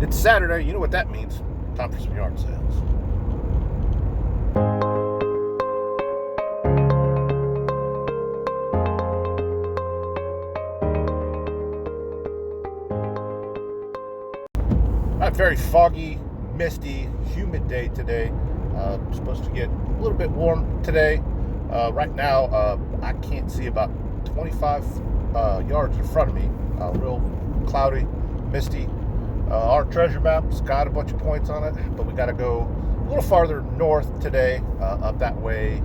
It's Saturday. You know what that means. Time for some yard sales. A very foggy, misty, humid day today. Supposed to get a little bit warm today. Right now, I can't see about 25 yards in front of me. Real cloudy, misty. Our treasure map's got a bunch of points on it, but we got to go a little farther north today, up that way,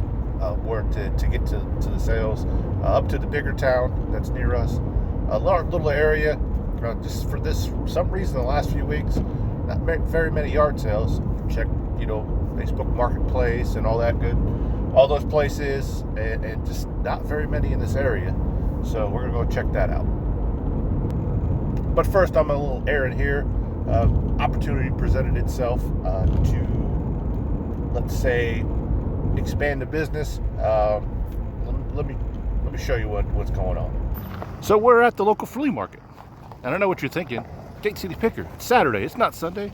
where to get to the sales, up to the bigger town that's near us. A little area, just for some reason, the last few weeks, not very many yard sales. Check, Facebook Marketplace and all that good, all those places, and just not very many in this area. So we're gonna go check that out. But first, I'm a little errand here. Opportunity presented itself to, let's say, expand the business. Let me show you what's going on. So we're at the local flea market, and I know what you're thinking. Gate City Picker. It's Saturday. It's not Sunday.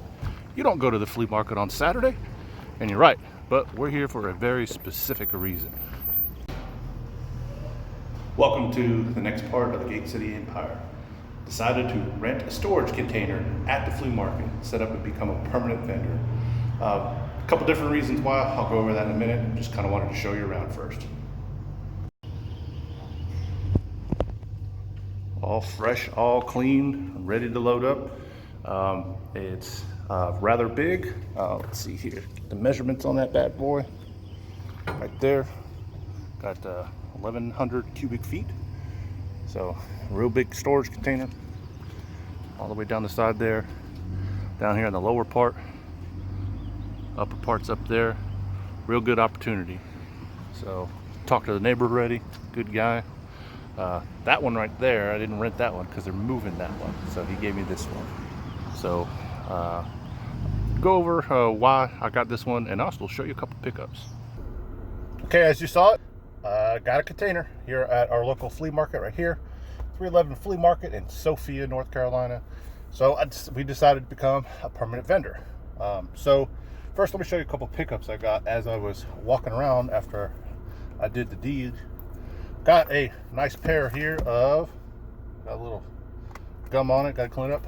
You don't go to the flea market on Saturday, and you're right. But we're here for a very specific reason. Welcome to the next part of the Gate City Empire. Decided to rent a storage container at the flea market, set up and become a permanent vendor. A couple different reasons why. I'll go over that in a minute. Just kind of wanted to show you around first. All fresh, all clean, ready to load up. It's rather big. Let's see here. The measurements on that bad boy. Right there. Got 1,100 cubic feet. So, real big storage container. All the way down the side there. Down here in the lower part. Upper part's up there. Real good opportunity. So, talked to the neighbor already. Good guy. That one right there, I didn't rent that one because they're moving that one. So, he gave me this one. So, go over why I got this one, and also show you a couple pickups. Okay, as you saw it, got a container here at our local flea market right here, 311 Flea Market in Sophia, North Carolina. So we decided to become a permanent vendor. So first, let me show you a couple pickups I got as I was walking around after I did the deed. Got a nice pair here of, got a little gum on it, got to clean up.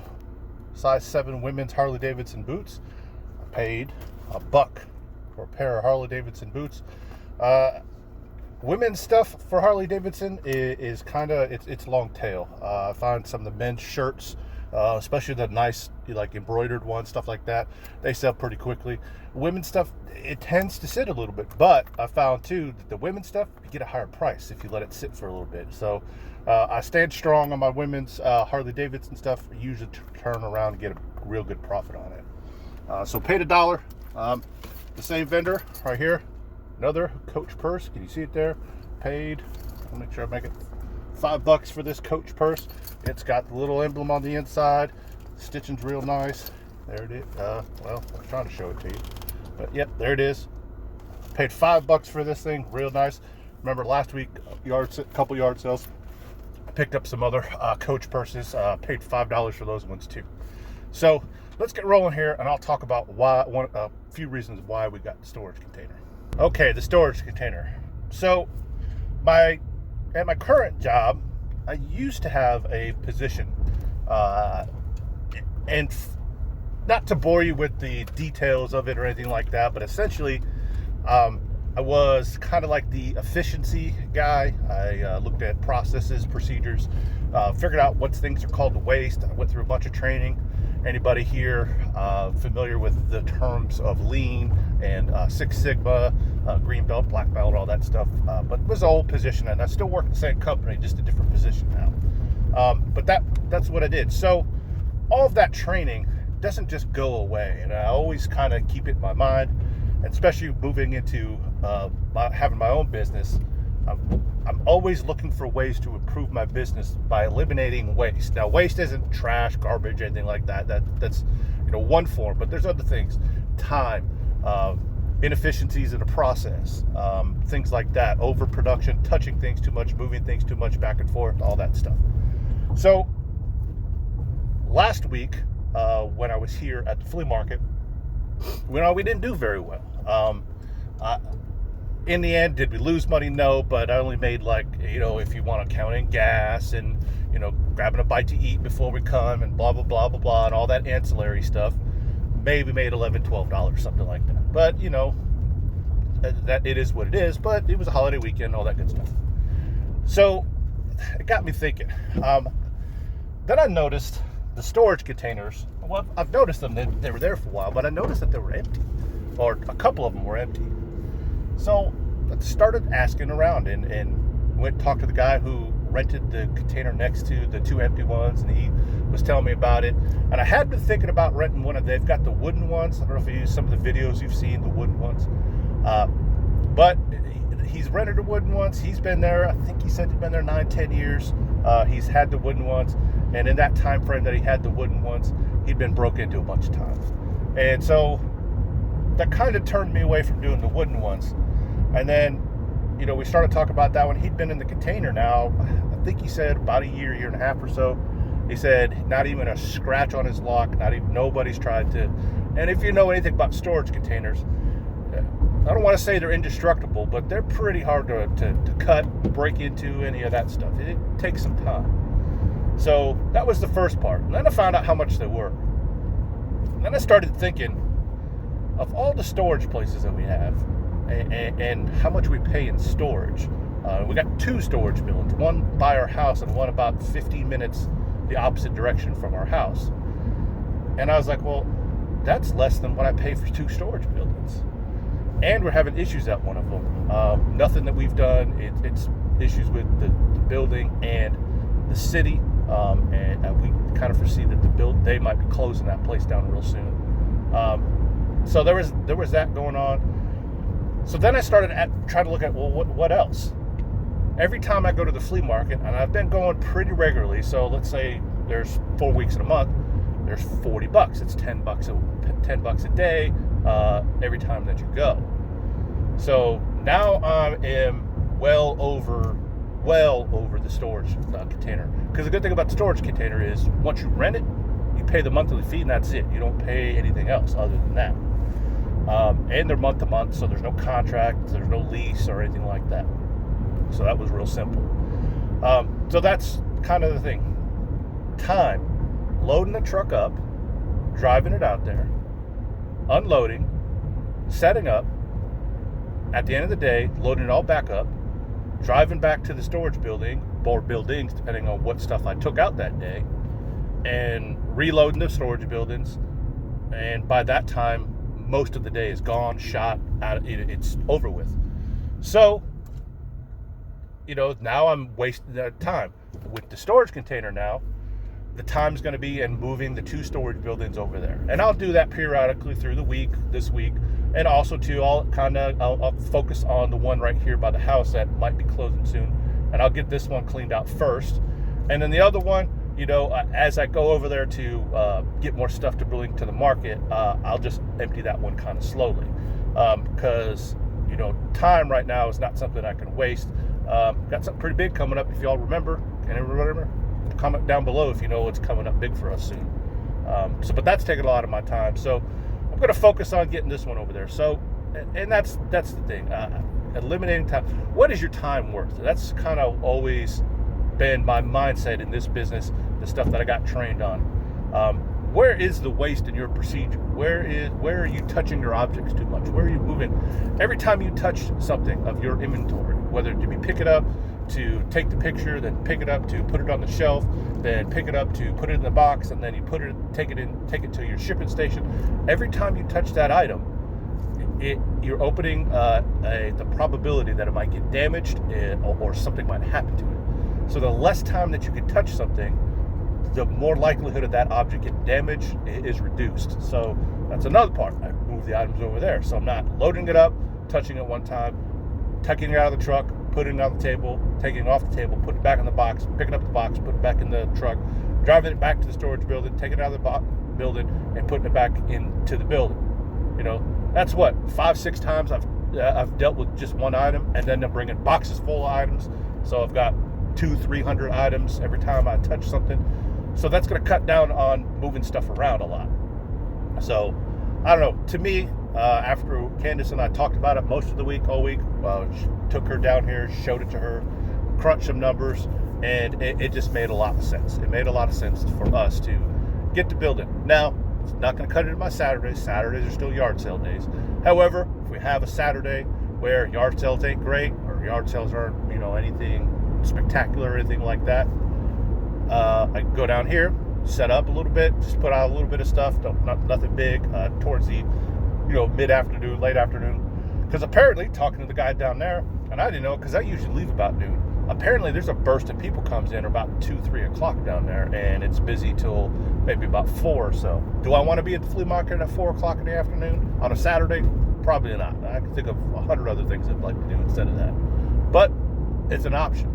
Size 7 women's Harley Davidson boots. I paid $1 for a pair of Harley Davidson boots. Women's stuff for Harley Davidson is kind of, it's long tail. I find some of the men's shirts, especially the nice like embroidered ones, stuff like that, they sell pretty quickly. Women's stuff, it tends to sit a little bit, but I found too that the women's stuff, you get a higher price if you let it sit for a little bit. So I stand strong on my women's Harley Davidson stuff. I usually turn around and get a real good profit on it. So paid $1. The same vendor right here. Another Coach purse. Can you see it there? Paid. I'll make sure I make it $5 for this Coach purse. It's got the little emblem on the inside. Stitching's real nice. There it is. Well, I was trying to show it to you, but yep, there it is. Paid $5 for this thing. Real nice. Remember last week, couple yard sales. I picked up some other Coach purses. Paid $5 for those ones too. So let's get rolling here, and I'll talk about a few reasons why we got the storage container. Okay, the storage container. So at my current job, I used to have a position, and not to bore you with the details of it or anything like that, but essentially I was kind of like the efficiency guy. I looked at processes, procedures, figured out what things are called waste. I went through a bunch of training. Anybody here familiar with the terms of lean and Six Sigma, green belt, black belt, all that stuff? But it was an old position, and I still work at the same company, just a different position now. But that's what I did. So all of that training doesn't just go away, and I always kind of keep it in my mind, and especially moving into having my own business. I'm always looking for ways to improve my business by eliminating waste. Now, waste isn't trash, garbage, anything like that. That's one form, but there's other things. Time, inefficiencies in the process, things like that. Overproduction, touching things too much, moving things too much back and forth, all that stuff. So last week, when I was here at the flea market, we didn't do very well. In the end, did we lose money? No, but I only made, like, if you want to count in gas and, grabbing a bite to eat before we come and blah, blah, blah, blah, blah, and all that ancillary stuff, maybe made $11, $12, something like that. But, that it is what it is, but it was a holiday weekend, all that good stuff. So it got me thinking. Then I noticed the storage containers. Well, I've noticed them, they were there for a while, but I noticed that they were empty, or a couple of them were empty. So I started asking around and went and talked to the guy who rented the container next to the two empty ones, and he was telling me about it. And I had been thinking about renting one of, they've got the wooden ones. I don't know if you use some of the videos you've seen, the wooden ones. But he's rented the wooden ones. He's been there, I think he said he's been there 9-10 years. He's had the wooden ones. And in that time frame that he had the wooden ones, he'd been broke into a bunch of times. And so that kind of turned me away from doing the wooden ones. And then, we started talking about that one. He'd been in the container now, I think he said about a year and a half or so. He said not even a scratch on his lock, nobody's tried to. And if you know anything about storage containers, I don't want to say they're indestructible, but they're pretty hard to cut, break into, any of that stuff. It takes some time. So that was the first part. And then I found out how much they were. And then I started thinking of all the storage places that we have, and how much we pay in storage. We got two storage buildings, one by our house and one about 15 minutes the opposite direction from our house. And I was like, well, that's less than what I pay for two storage buildings. And we're having issues at one of them. Nothing that we've done. It's issues with the building and the city. And we kind of foresee that they might be closing that place down real soon. So there was that going on. So then I started trying to look at, well, what else? Every time I go to the flea market, and I've been going pretty regularly, so let's say there's 4 weeks in a month, there's $40. It's $10 a day every time that you go. So now I am well over the storage container. Because the good thing about the storage container is once you rent it, you pay the monthly fee and that's it. You don't pay anything else other than that. And they're month to month, so there's no contract, there's no lease or anything like that. So that was real simple. So that's kind of the thing. Time. Loading the truck up, driving it out there, unloading, setting up, at the end of the day, loading it all back up, driving back to the storage building, or buildings, depending on what stuff I took out that day, and reloading the storage buildings. And by that time, most of the day is gone, shot, out, it's over with. So, now I'm wasting that time. With the storage container now, the time's going to be in moving the two storage buildings over there. And I'll do that periodically through the week, this week. And also, too, I'll focus on the one right here by the house that might be closing soon. And I'll get this one cleaned out first. And then the other one, as I go over there to get more stuff to bring to the market, I'll just empty that one kind of slowly. Because, time right now is not something I can waste. Got something pretty big coming up, if y'all remember. Can anyone remember? Comment down below if you know what's coming up big for us soon. But that's taking a lot of my time. So I'm going to focus on getting this one over there. So, and that's the thing. Eliminating time. What is your time worth? That's kind of always been my mindset in this business, the stuff that I got trained on. Where is the waste in your procedure? Where are you touching your objects too much? Where are you moving? Every time you touch something of your inventory, whether to be pick it up, to take the picture, then pick it up to put it on the shelf, then pick it up to put it in the box, and then you take it to your shipping station. Every time you touch that item, you're opening the probability that it might get damaged or something might happen to it. So the less time that you can touch something, the more likelihood of that object getting damaged is reduced. So that's another part. I move the items over there. So I'm not loading it up, touching it one time, tucking it out of the truck, putting it on the table, taking it off the table, putting it back in the box, picking up the box, putting it back in the truck, driving it back to the storage building, taking it out of the building, and putting it back into the building. That's what, 5-6 times I've dealt with just one item, and then I'm bringing boxes full of items. So I've got 200-300 items every time I touch something. So that's going to cut down on moving stuff around a lot. So I don't know. To me, after Candace and I talked about it most of the week, all week, took her down here, showed it to her, crunched some numbers, and it just made a lot of sense. It made a lot of sense for us to get to building. Now, it's not going to cut into my Saturdays. Saturdays are still yard sale days. However, if we have a Saturday where yard sales ain't great, or yard sales aren't, anything spectacular or anything like that, I can go down here, set up a little bit, just put out a little bit of stuff, nothing big, towards the, mid-afternoon, late afternoon. Because apparently, talking to the guy down there, and I didn't know, because I usually leave about noon. Apparently, there's a burst of people comes in about 2, 3 o'clock down there, and it's busy till maybe about 4 or so. Do I want to be at the flea market at 4 o'clock in the afternoon on a Saturday? Probably not. I can think of 100 other things I'd like to do instead of that. But it's an option.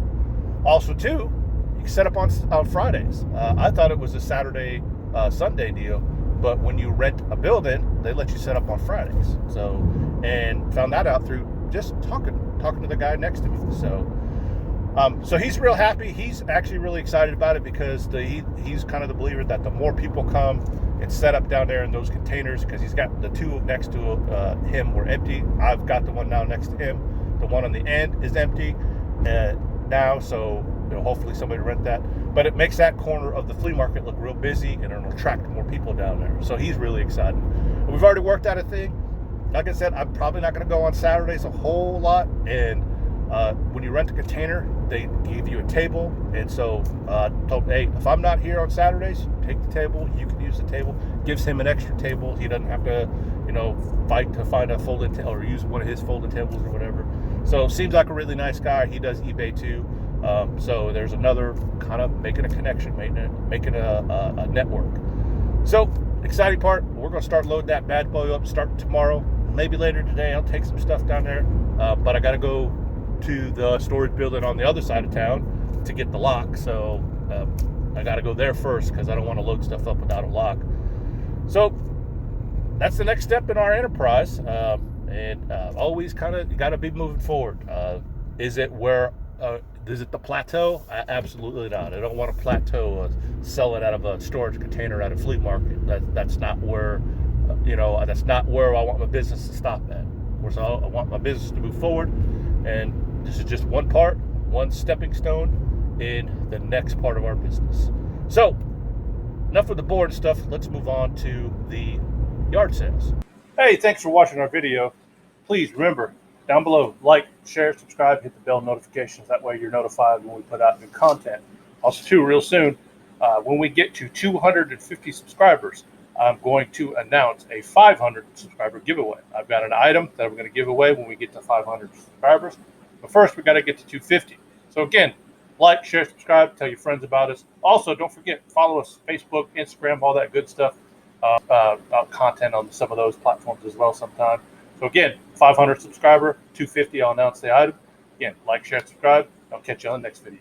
Also, too, you can set up on Fridays. I thought it was a Saturday, Sunday deal, but when you rent a building, they let you set up on Fridays. So, and found that out through just talking to the guy next to me. So he's real happy. He's actually really excited about it because he's kind of the believer that the more people come and set up down there in those containers, because he's got the two next to him were empty. I've got the one now next to him. The one on the end is empty now, so hopefully somebody will rent that. But it makes that corner of the flea market look real busy, and it'll attract more people down there. So he's really excited. We've already worked out a thing. Like I said, I'm probably not going to go on Saturdays a whole lot, and when you rent a container, they give you a table, and so told, hey, if I'm not here on Saturdays, take the table. You can use the table. Gives him an extra table. He doesn't have to, fight to find a folding table or use one of his folding tables or whatever. So seems like a really nice guy. He does eBay too. So there's another kind of making a connection, making a network. So exciting part. We're going to start loading that bad boy up. Start tomorrow, maybe later today. I'll take some stuff down there, but I got to go to the storage building on the other side of town to get the lock. So I got to go there first because I don't want to load stuff up without a lock. So that's the next step in our enterprise. And always kind of, you got to be moving forward. Is it the plateau? Absolutely not. I don't want to plateau selling out of a storage container at a flea market. That's not where, that's not where I want my business to stop at. Of course, I want my business to move forward. And this is just one stepping stone in the next part of our business. So, enough of the boring stuff. Let's move on to the yard sales. Hey, thanks for watching our video. Please remember, down below, like, share, subscribe, hit the bell notifications. That way you're notified when we put out new content. Also, too, real soon, when we get to 250 subscribers, I'm going to announce a 500 subscriber giveaway. I've got an item that we're going to give away when we get to 500 subscribers. But first, we got to get to 250. So again, like, share, subscribe, tell your friends about us. Also, don't forget, follow us, Facebook, Instagram, all that good stuff. Content on some of those platforms as well sometime. So again, 500 subscriber, 250, I'll announce the item. Again, like, share, subscribe. I'll catch you on the next video.